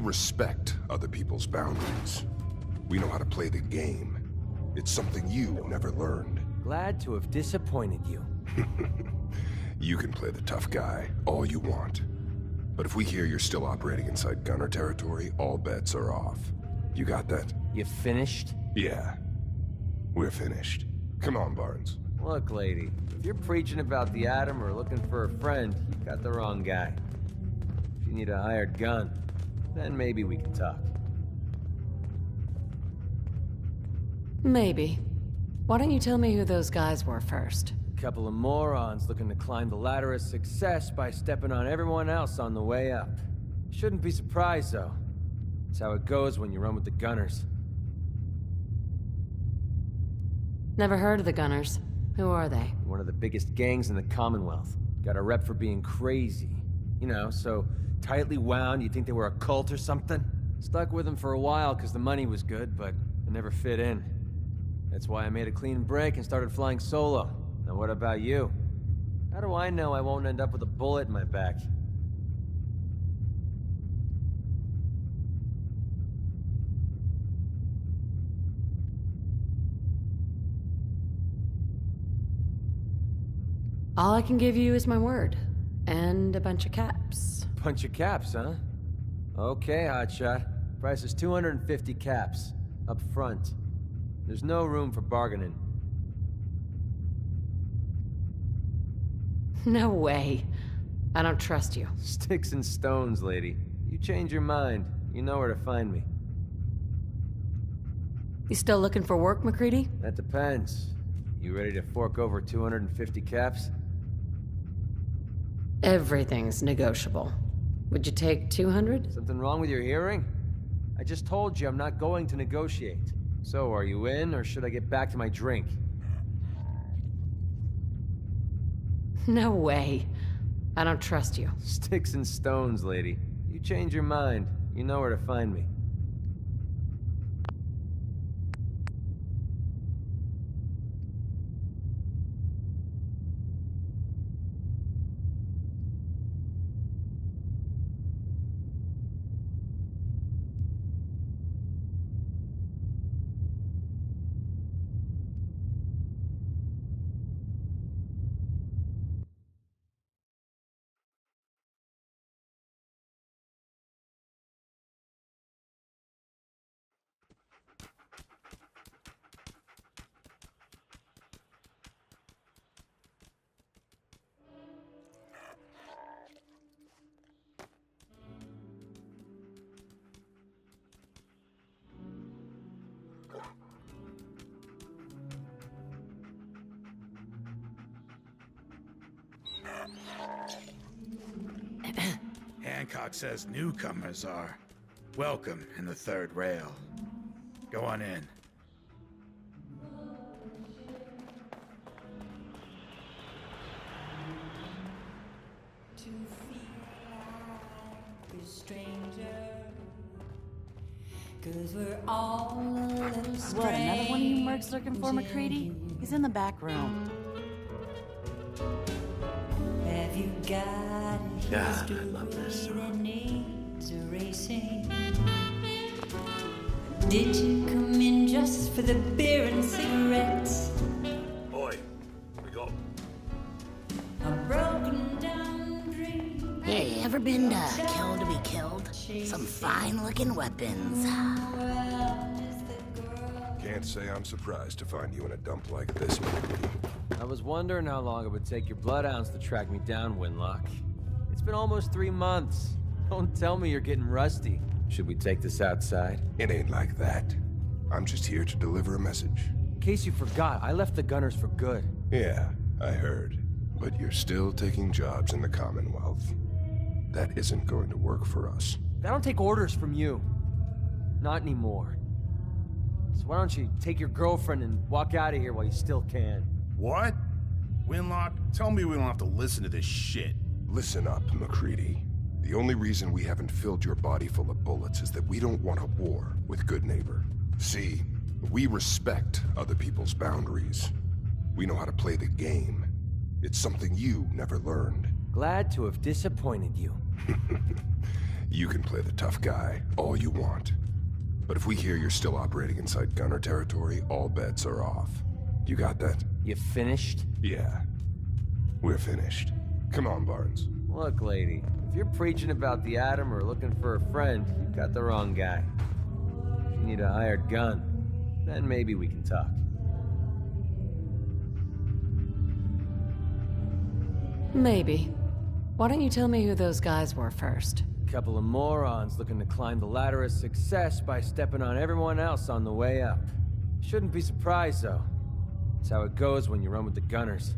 respect other people's boundaries. We know how to play the game. It's something you never learned. Glad to have disappointed you. You can play the tough guy all you want. But if we hear you're still operating inside Gunner territory, all bets are off. You got that? You finished? Yeah. We're finished. Come on, Barnes. Look, lady, if you're preaching about the Atom or looking for a friend, you got the wrong guy. If you need a hired gun, then maybe we can talk. Maybe. Why don't you tell me who those guys were first? Couple of morons looking to climb the ladder of success by stepping on everyone else on the way up. Shouldn't be surprised, though. It's how it goes when you run with the Gunners. Never heard of the Gunners. Who are they? One of the biggest gangs in the Commonwealth. Got a rep for being crazy. You know, so tightly wound you'd think they were a cult or something. Stuck with them for a while because the money was good, but it never fit in. That's why I made a clean break and started flying solo. Now what about you? How do I know I won't end up with a bullet in my back? All I can give you is my word. And a bunch of caps. Bunch of caps, huh? Okay, hotshot. Price is 250 caps. Up front. There's no room for bargaining. No way. I don't trust you. Sticks and stones, lady. You change your mind, you know where to find me. You still looking for work, MacCready? That depends. You ready to fork over 250 caps? Everything's negotiable. Would you take 200? Something wrong with your hearing? I just told you I'm not going to negotiate. So, are you in, or should I get back to my drink? No way. I don't trust you. Sticks and stones, lady. You change your mind, you know where to find me. Hancock says newcomers are welcome in the third rail. Go on in. Cause we're all a little What, another one of you mercs looking for MacCready? He's in the back room. Have you got a God, I love this history that song. needs erasing? Did you come in just for the beer and cigarettes? Oi, we got A broken down dream? Hey, ever been killed to be killed? Some fine-looking weapons. Can't say I'm surprised to find you in a dump like this, MacCready. I was wondering how long it would take your bloodhounds to track me down, Winlock. It's been almost 3 months. Don't tell me you're getting rusty. Should we take this outside? It ain't like that. I'm just here to deliver a message. In case you forgot, I left the Gunners for good. Yeah, I heard. But you're still taking jobs in the Commonwealth. That isn't going to work for us. I don't take orders from you. Not anymore. So why don't you take your girlfriend and walk out of here while you still can? What? Winlock, tell me we don't have to listen to this shit. Listen up, MacCready. The only reason we haven't filled your body full of bullets is that we don't want a war with Good Neighbor. See, we respect other people's boundaries. We know how to play the game. It's something you never learned. Glad to have disappointed you. You can play the tough guy all you want. But if we hear you're still operating inside Gunner territory, all bets are off. You got that? You finished? Yeah. We're finished. Come on, Barnes. Look, lady, if you're preaching about the Atom or looking for a friend, you got the wrong guy. If you need a hired gun, then maybe we can talk. Maybe. Why don't you tell me who those guys were first? Couple of morons looking to climb the ladder of success by stepping on everyone else on the way up. Shouldn't be surprised, though. That's how it goes when you run with the Gunners.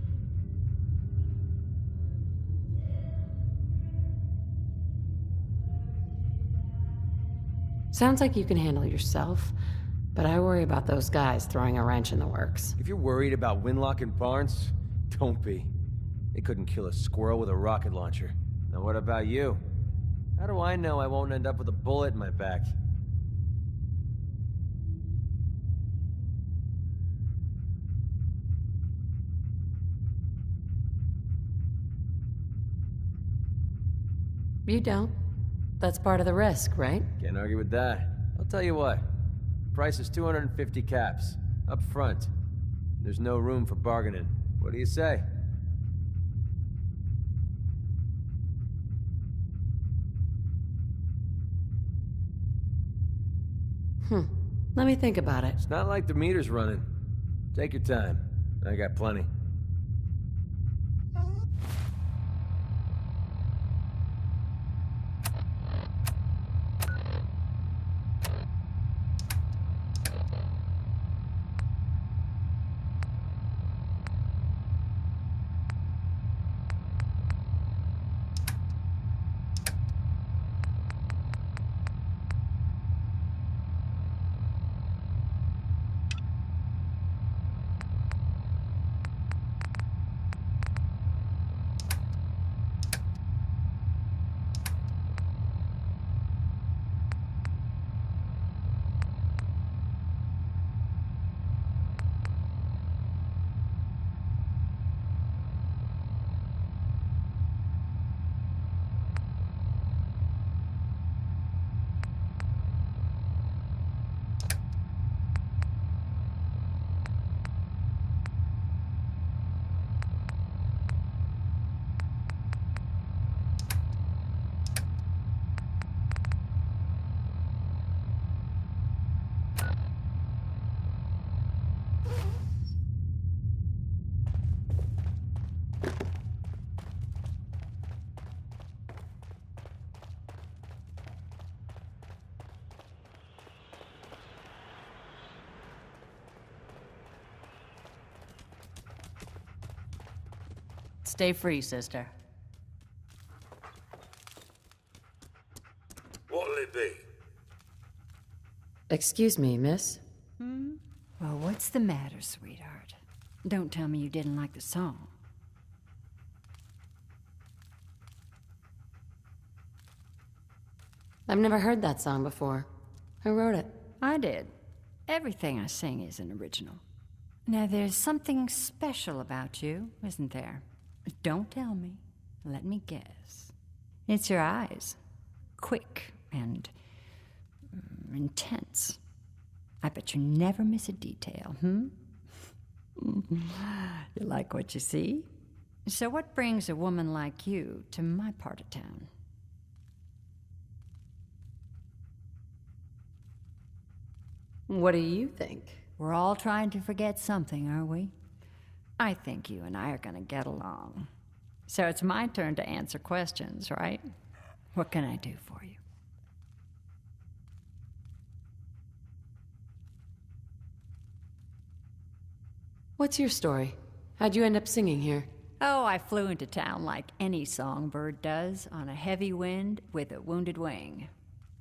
Sounds like you can handle yourself, but I worry about those guys throwing a wrench in the works. If you're worried about Winlock and Barnes, don't be. They couldn't kill a squirrel with a rocket launcher. Now what about you? How do I know I won't end up with a bullet in my back? You don't. That's part of the risk, right? Can't argue with that. I'll tell you what. Price is 250 caps. Up front. There's no room for bargaining. What do you say? Let me think about it. It's not like the meter's running. Take your time. I got plenty. Stay free, sister. What'll it be? Excuse me, miss? Well, what's the matter, sweetheart? Don't tell me you didn't like the song. I've never heard that song before. Who wrote it? I did. Everything I sing is an original. Now, there's something special about you, isn't there? Don't tell me. Let me guess. It's your eyes. Quick and intense. I bet you never miss a detail, You like what you see? So what brings a woman like you to my part of town? What do you think? We're all trying to forget something, are we? I think you and I are gonna get along. So it's my turn to answer questions, right? What can I do for you? What's your story? How'd you end up singing here? Oh, I flew into town like any songbird does, on a heavy wind with a wounded wing.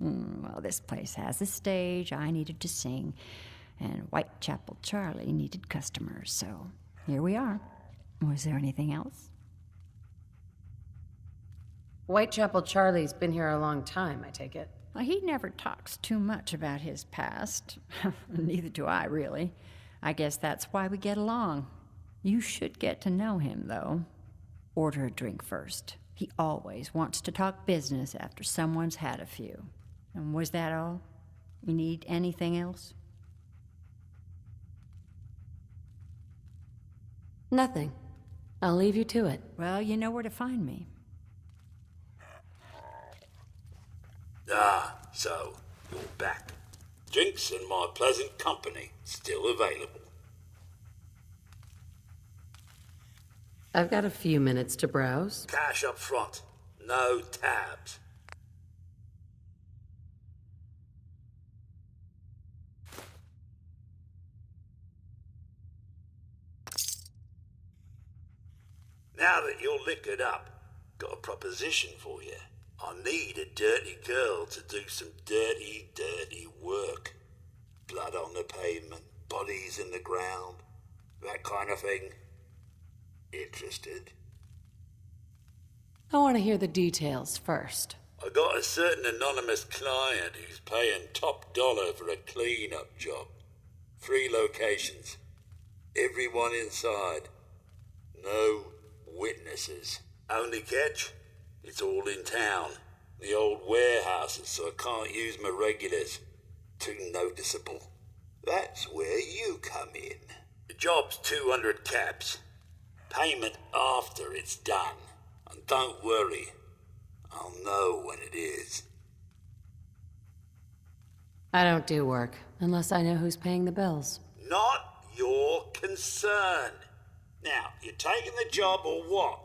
Well, this place has a stage, I needed to sing, and Whitechapel Charlie needed customers, so here we are. Was there anything else? Whitechapel Charlie's been here a long time, I take it. Well, he never talks too much about his past. Neither do I, really. I guess that's why we get along. You should get to know him, though. Order a drink first. He always wants to talk business after someone's had a few. And was that all? You need anything else? Nothing. I'll leave you to it. Well, you know where to find me. Ah, so you're back. Drinks and my pleasant company still available. I've got a few minutes to browse. Cash up front, no tabs. Now that you're liquored up, got a proposition for you. I need a dirty girl to do some dirty, dirty work. Blood on the pavement, bodies in the ground, that kind of thing. Interested? I want to hear the details first. I got a certain anonymous client who's paying top dollar for a clean-up job. 3 locations. Everyone inside. No witnesses. Only catch? It's all in town. The old warehouses, so I can't use my regulars. Too noticeable. That's where you come in. The job's 200 caps. Payment after it's done. And don't worry, I'll know when it is. I don't do work unless I know who's paying the bills. Not your concern. Now, you taking the job or what?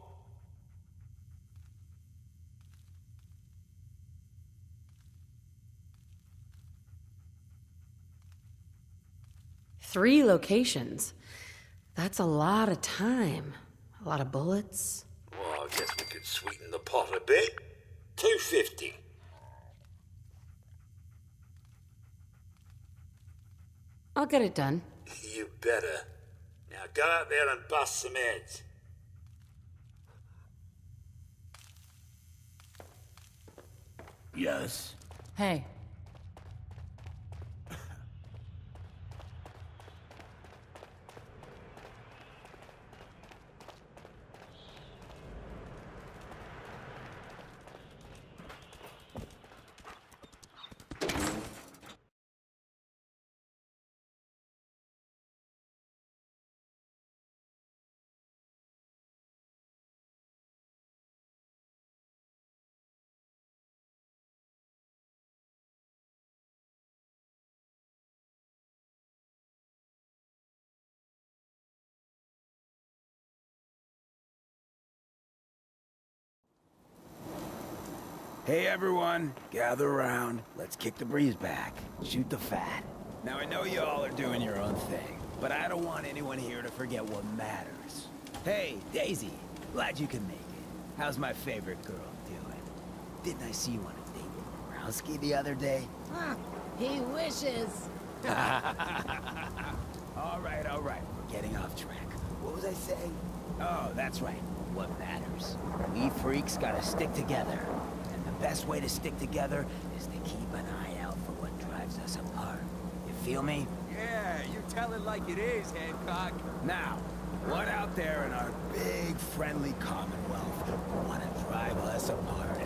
Three locations. That's a lot of time. A lot of bullets. Well, I guess we could sweeten the pot a bit. $250. I'll get it done. You better. Now go out there and bust some heads. Yes. Hey. Hey everyone, gather around. Let's kick the breeze back. Shoot the fat. Now I know you all are doing your own thing, but I don't want anyone here to forget what matters. Hey, Daisy, glad you can make it. How's my favorite girl doing? Didn't I see you on a date with Browski the other day? He wishes. All right, we're getting off track. What was I saying? Oh, that's right. What matters. We freaks gotta stick together. The best way to stick together is to keep an eye out for what drives us apart. You feel me? Yeah, you tell it like it is, Hancock. Now, what out there in our big, friendly Commonwealth would want to drive us apart?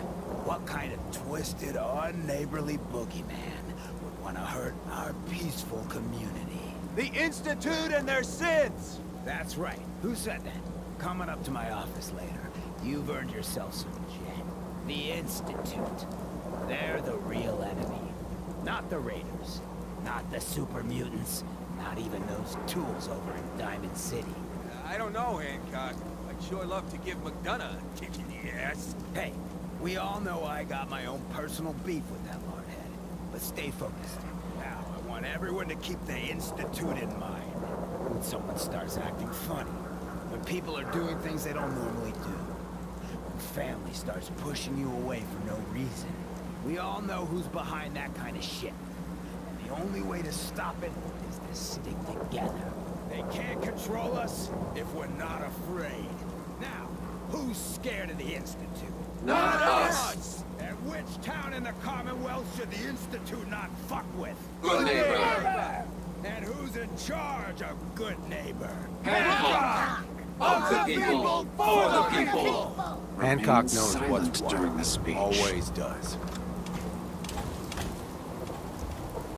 What kind of twisted, unneighborly boogeyman would want to hurt our peaceful community? The Institute and their sins! That's right. Who said that? Coming up to my office later. You've earned yourself some jet. The Institute. They're the real enemy. Not the Raiders. Not the super mutants. Not even those tools over in Diamond City. I don't know, Hancock. I'd sure love to give McDonough a kick in the ass. Hey, we all know I got my own personal beef with that lordhead. But stay focused. Now, I want everyone to keep the Institute in mind. When someone starts acting funny. When people are doing things they don't normally do. Family starts pushing you away for no reason. We all know who's behind that kind of shit. And the only way to stop it is to stick together. They can't control us if we're not afraid. Now, who's scared of the Institute? Not us! And which town in the Commonwealth should the Institute not fuck with? Good neighbor! And who's in charge of Good Neighbor? Hancock! Of the people, for the people. Hancock knows silent what's what. during the speech. Always does.